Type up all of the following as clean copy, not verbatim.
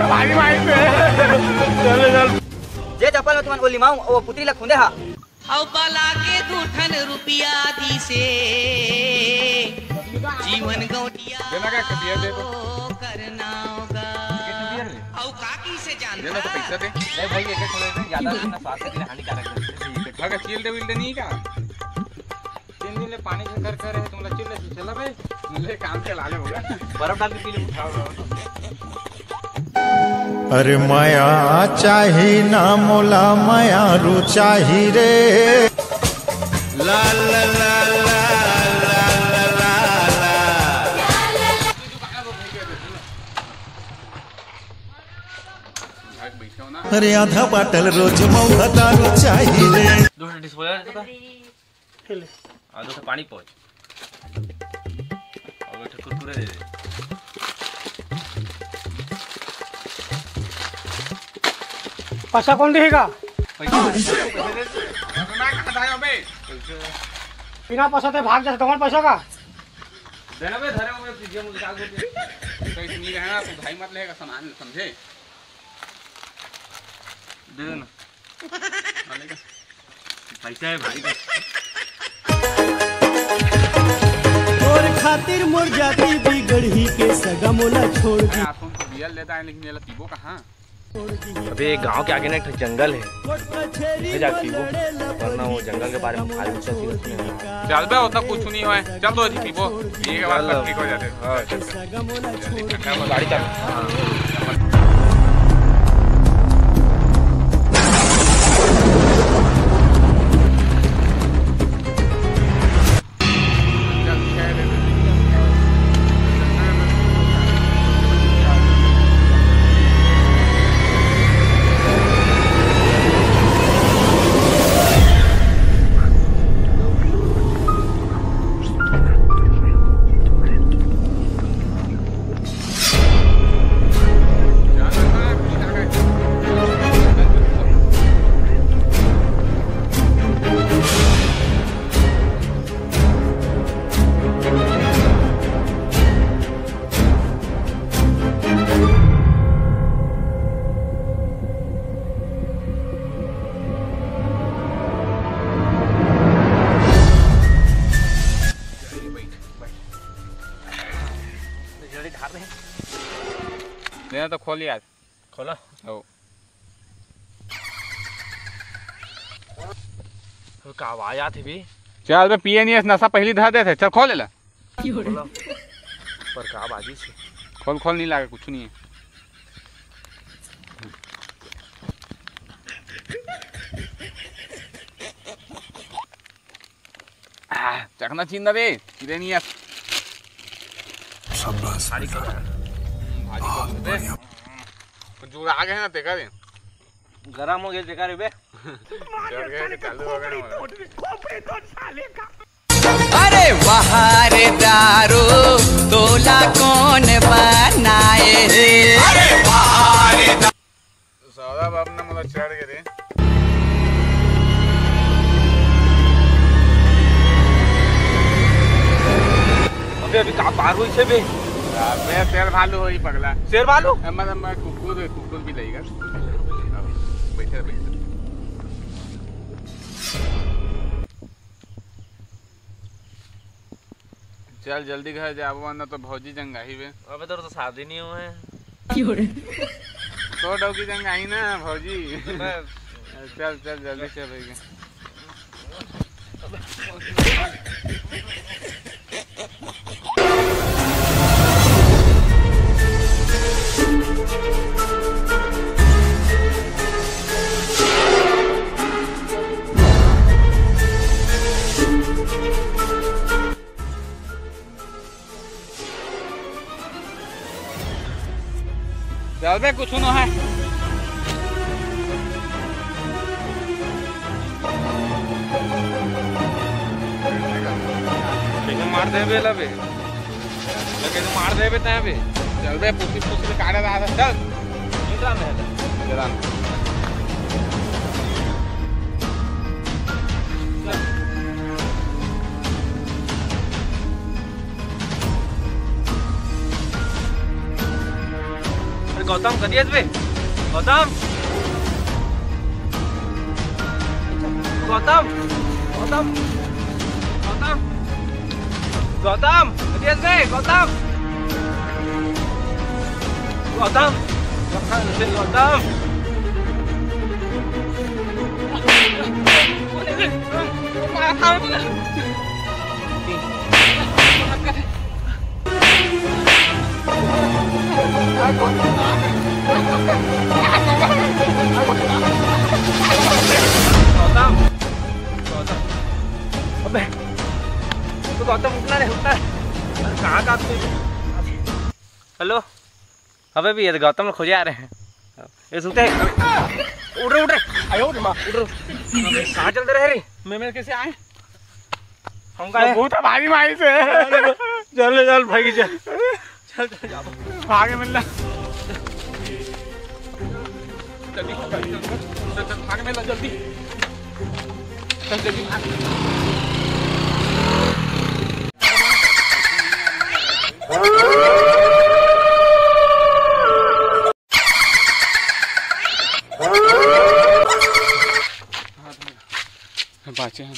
भाई भाई चल चल जे चप्पल में तुमन को लिमाऊ वो पुत्री ला खुंदे हा औ बाला के दूठन रुपिया दी से जीवन गौटिया देना का कटिया दे तो करना होगा औ काकी से जान देना तो पैसा दे नहीं भाई एक थोड़े दिन ज्यादा ना स्वास्थ्य के लिए हानिकारक है। देखा का चील दे विल दे नहीं का 3 दिन ले पानी से कर कर है तुमला चिल्ले से चला बे ले काम के लाले होगा बर्फ डाल के पी ले उठाओ। अरे माया चाही ना मोला माया रू चाही रे ला ला ला ला ला ला ला अरे आधा बाटल रोज मौका दारू चाही रे। दूसरा डिस्पोजल तो आ दूसरा पानी पहुंच और बेटा कुरकुरे दे दे। पैसा कौन देगा? बिना पैसा ते भाग जाते कौन पैसा का देना बे धरे में पीछे मुझे कागज दे तो इतनी रहना तो भाई मत लेगा सामान समझे दे देना पैसा है भाई का और खातिर मोर जाती बिगड़ी के सगा मोला छोड़ दी। आपको तो बियल लेता है लेकिन ये पीबो कहां अबे गांव के आगे ना एक जंगल है जा पीबो वरना वो जंगल के बारे में फालतू चलती रहती है। चल बे उतना कुछ नहीं होए चल दो जी पीबो ये के बाद सब ठीक हो जाते हां गाड़ी चल देना तो खोल यार खोला ओ तो का आवाज आती भी चल बे पिए नहीं नशा पहली धर दे थे चल खोल ले पर का बाजी से खोल खोल नहीं लागे कुछ नहीं है चखना चिंदा बे किरे नहीं है शाबाश भारी का जो आगे है ना देखा रे गरम हो गया देखा रे बे चल गए चालू हो गया अरे वहार दारू तोला कौन बनाए रे अरे वहार सादा बाप ने मतलब चढ़ गए रे अबे अभी का पार हुई से बे मैं शेर भालू होई पगला शेर भालू मतलब मैं कुकुर भी लेगा बैठे बैठे चल जल्दी घर जाओ वरना तो भौजी जंगाही बे अबे तो शादी नहीं हुए हैं तो डौकी जंगाही ना भौजी चल चल जल्दी से भैया चल बे कुछ न है मार दे बे लबे लगे तो मार दे बे तय बे चल बे पुसी पुसी काटे रहा था चल निद्रा में है जरा गौतम करिए बे गौतम गौतम गौतम गौतम गौतम करिए बे गौतम गौतम गौतम गौतम गौतम अबे तो गौतम उठना रे उठना कहाँ का हेलो अबे भी ये तो गौतम खोजे आ रहे हैं ये सुनते हैं उठ रहे आयो माँ उठ रहे कहाँ चलते रहे रे मैं कैसे आए हम का बहुत भारी मारी से चल चल भाई चल चल चल भागे मिलना जल्दी भाग में ला जल्दी चल जल्दी भाग बाचे हम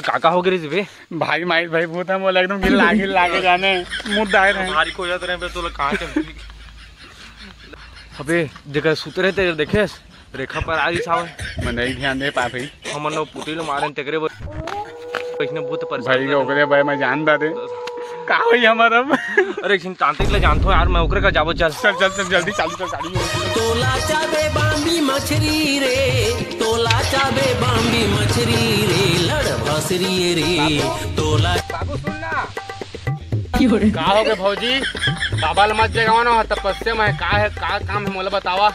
काका हो गए रे भाई माई भाई बहुत हम बोला एकदम गिल लागे जाने मुद्दा है रहे भारी को जाते रहे पे तो कहाँ चल अबे जगह सुते रहते देखे रेखा पर आ रही सावन मैं नहीं ध्यान दे पा भाई हमन नो पुटील मारन तेकरे पैसने बहुत परेशान भाई ओकरे भाई मैं जान दे का होई हमारा अरे एक तांत्रिक ले जानतो यार मैं ओकरे का जाबो चल चल चल चल जल्दी चालू कर गाड़ी तोला चाबे बांबी मछरी रे तोला चाबे बांबी मछरी रे लड़ भसरी रे तोला बाबू सुनना का हो गए भौजी बाबा मत जगाओ ना तपस्या में का है का काम है मोला बतावा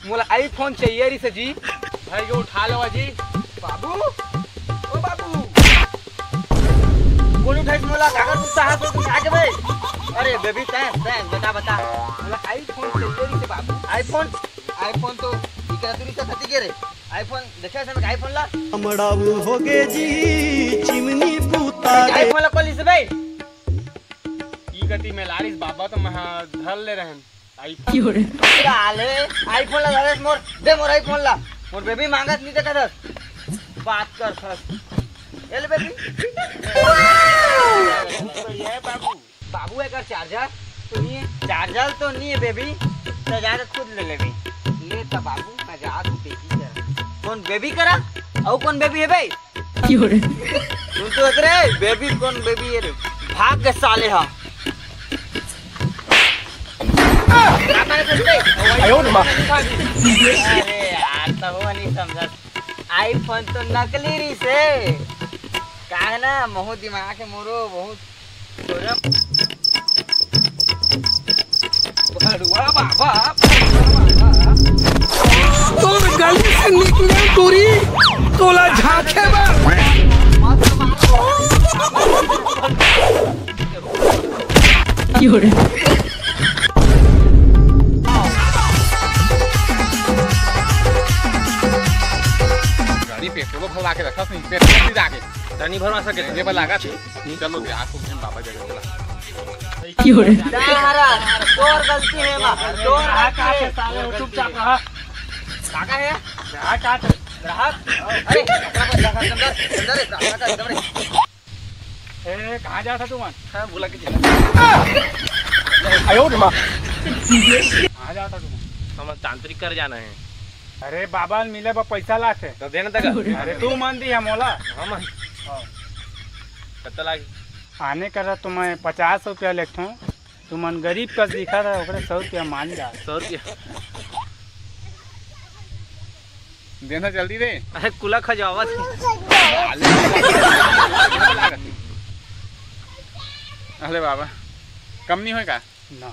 मोला आईफोन चाहिए री से जी भाई को उठा लो जी बाबू ओ बाबू कौन उठाई मोला कागज कुत्ता हाथ में आगे भाई अरे बेबी तैं बता मोला आईफोन चाहिए री से बाबू आईफोन तो इकरा दूरी से खती के रे आईफोन देखा से आईफोन ला मड़ाऊ हो गे जी चिमनी पूता आईफोन ला कॉल से भाई ई गति में लारिस बाबा तो मैं धर ले रहन आईफोन ला धरस मोर दे मोर आईफोन ला मोर बेबी मांगत नहीं देखा दस बात कर सस एल बेबी ये बाबू बाबू है कर चार्जर तो नहीं है चार्जर तो नहीं है बेबी चार्जर खुद ले लेबी ले त बाबू मजाक देखी कर कौन बेबी करा और कौन बेबी है भाई तू तो रे बेबी कौन बेबी है रे भाग के साले हा आयो मां अरे यार तो वो नहीं समझा आईफोन तो नकली री से का है ना बहुत दिमाग है मोरो बहुत बड़ुआ बाबा तो गली से निकले दूरी तोला झांके बा गाड़ी पेट्रोल भरवा के रखा नहीं पेट्रोल भी जाके नहीं भरवा सके ये पर लगा थे चलो दे आपको हम बाबा जगह चला तोर गलती है मां तोर साले चुपचाप रहा काका है काट ग्राहक अरे अंदर ए कहां जा था तू मन हां बुला के चला आयो मां कहां जा था तू हम तांत्रिक कर जाना है अरे बाबा मिले बा पैसा लाथे तो देना तक अरे तू मन दी है मोला हम कत्ता लागी आने करा तो मैं 50 रुपया लेता हूँ तू मन गरीब का दिखा था ओकरे 100 रुपया मान जा 100 रुपया देना जल्दी दे अरे कुला खजावा थी अरे बाबा कम नहीं होएगा ना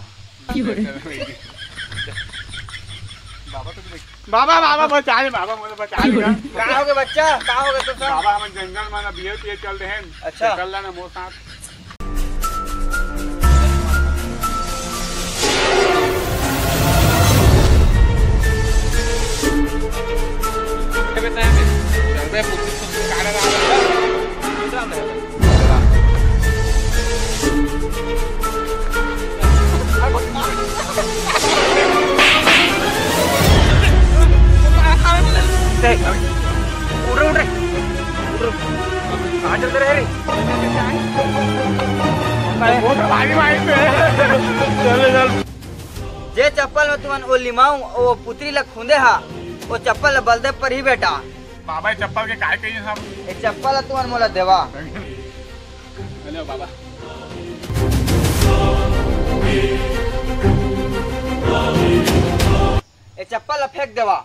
बाबा बाबा बचा ले बाबा मुझे बचा ले कहाँ हो गए बच्चा कहाँ हो गए तो सब बाबा हम जंगल में ना बियर पिए चल रहे हैं अच्छा। चल ना मोर साथ जे चप्पल में तुमन ओ लिमाऊ ओ पुत्री ला खुंदे हा ओ चप्पल बलदेव पर ही बेटा। बाबा ये चप्पल के काय कहिए साहब? ये चप्पल ला तुमन मोला देवा। हेलो बाबा। ये चप्पल ला फेंक देवा।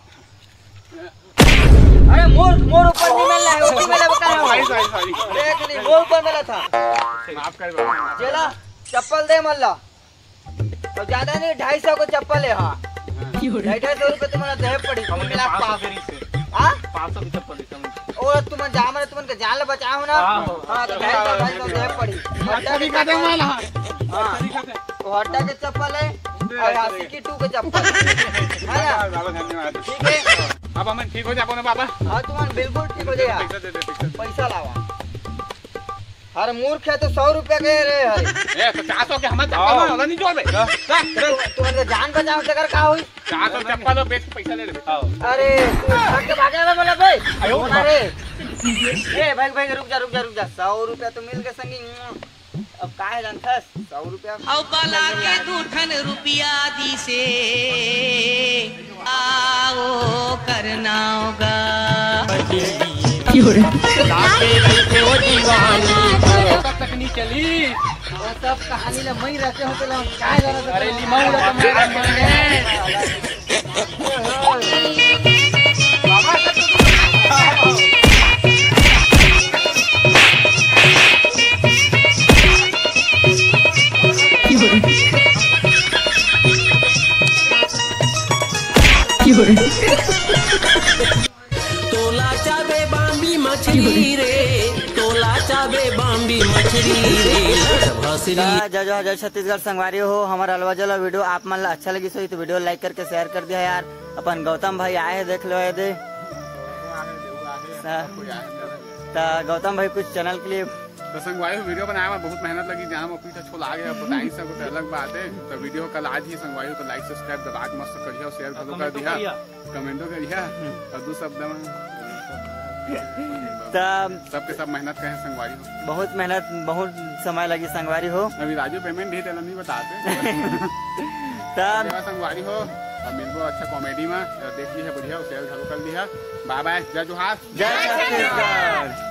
अरे मोर मोर ऊपर नहीं मिल रहा है, ऊपर मिला बता रहा हूँ। सॉरी देख नहीं, मोर ऊपर मिला था। माफ कर बाबा। चला चप्पल दे मल्ला। तो ज्यादा नहीं 250 को चप्पल है। हाँ 250 रुपए तुम्हारा दे पड़ी। मिला 500 की चप्पल और तुम जा मरे तुमन के जान बचाओ ना। हां तो 250 दे पड़ी। हट्टा के चप्पल हां वो हट्टा के चप्पल है और हासी की 2 के चप्पल है ना। बाबा धन्यवाद। ठीक है अब हम ठीक हो जाबो ना बाबा। हां तुमन बिल्कुल ठीक हो जाएगा। पैसा दे दे पैसा लावा। हर मूर्ख है तो 100 रुपया के रे हरे। ए 50 के हम चप्पल में होला नहीं जोड़ बे। तुमन के जान बचाओ तकर का होई। 400 चप्पल और बेच के पैसा ले ले। अरे तू भाग के भागे ना बोला भाई। अरे ए भाई रुक जा 100 रुपया तो मिल गए संगी। अब काहे जानथस 100 रुपया औ बाला के दूठन रुपया दी से आओ करना होगा। तक नहीं चली। वो सब कहानी ला मई रहते हो तो काहे जाना। अरे लिमाऊ ला तोला चाबे बाम्बी मछली रे, तोला चाबे बाम्बी मछली रे, लड़ भसरी। जय जय जय छत्तीसगढ़ संगवारी हो। हमारा अलवा जला वीडियो आप मन ला अच्छा लगी सो तो वीडियो लाइक करके शेयर कर दिया यार। अपन गौतम भाई आए हैं, देख लो ये दे। गौतम भाई कुछ चैनल के लिए तो संगवारी वीडियो बनाया में बहुत मेहनत लगी। जाना में पीछे छोला आ गया बताई सब तो अलग बात है। तो वीडियो कल आज ही संगवारी तो लाइक सब्सक्राइब दबा के मस्त करिए और शेयर कर दिया कमेंटो करिए और दो शब्द में सबके सब मेहनत करें संगवारी हो। बहुत मेहनत बहुत समय लगी संगवारी हो। अभी राजू पेमेंट भी तेल नहीं बताते। संगवारी हो और मिलबो अच्छा कॉमेडी में देख ली है बढ़िया शेयर कर दिया। बाय बाय जय जोहार जय छत्तीसगढ़।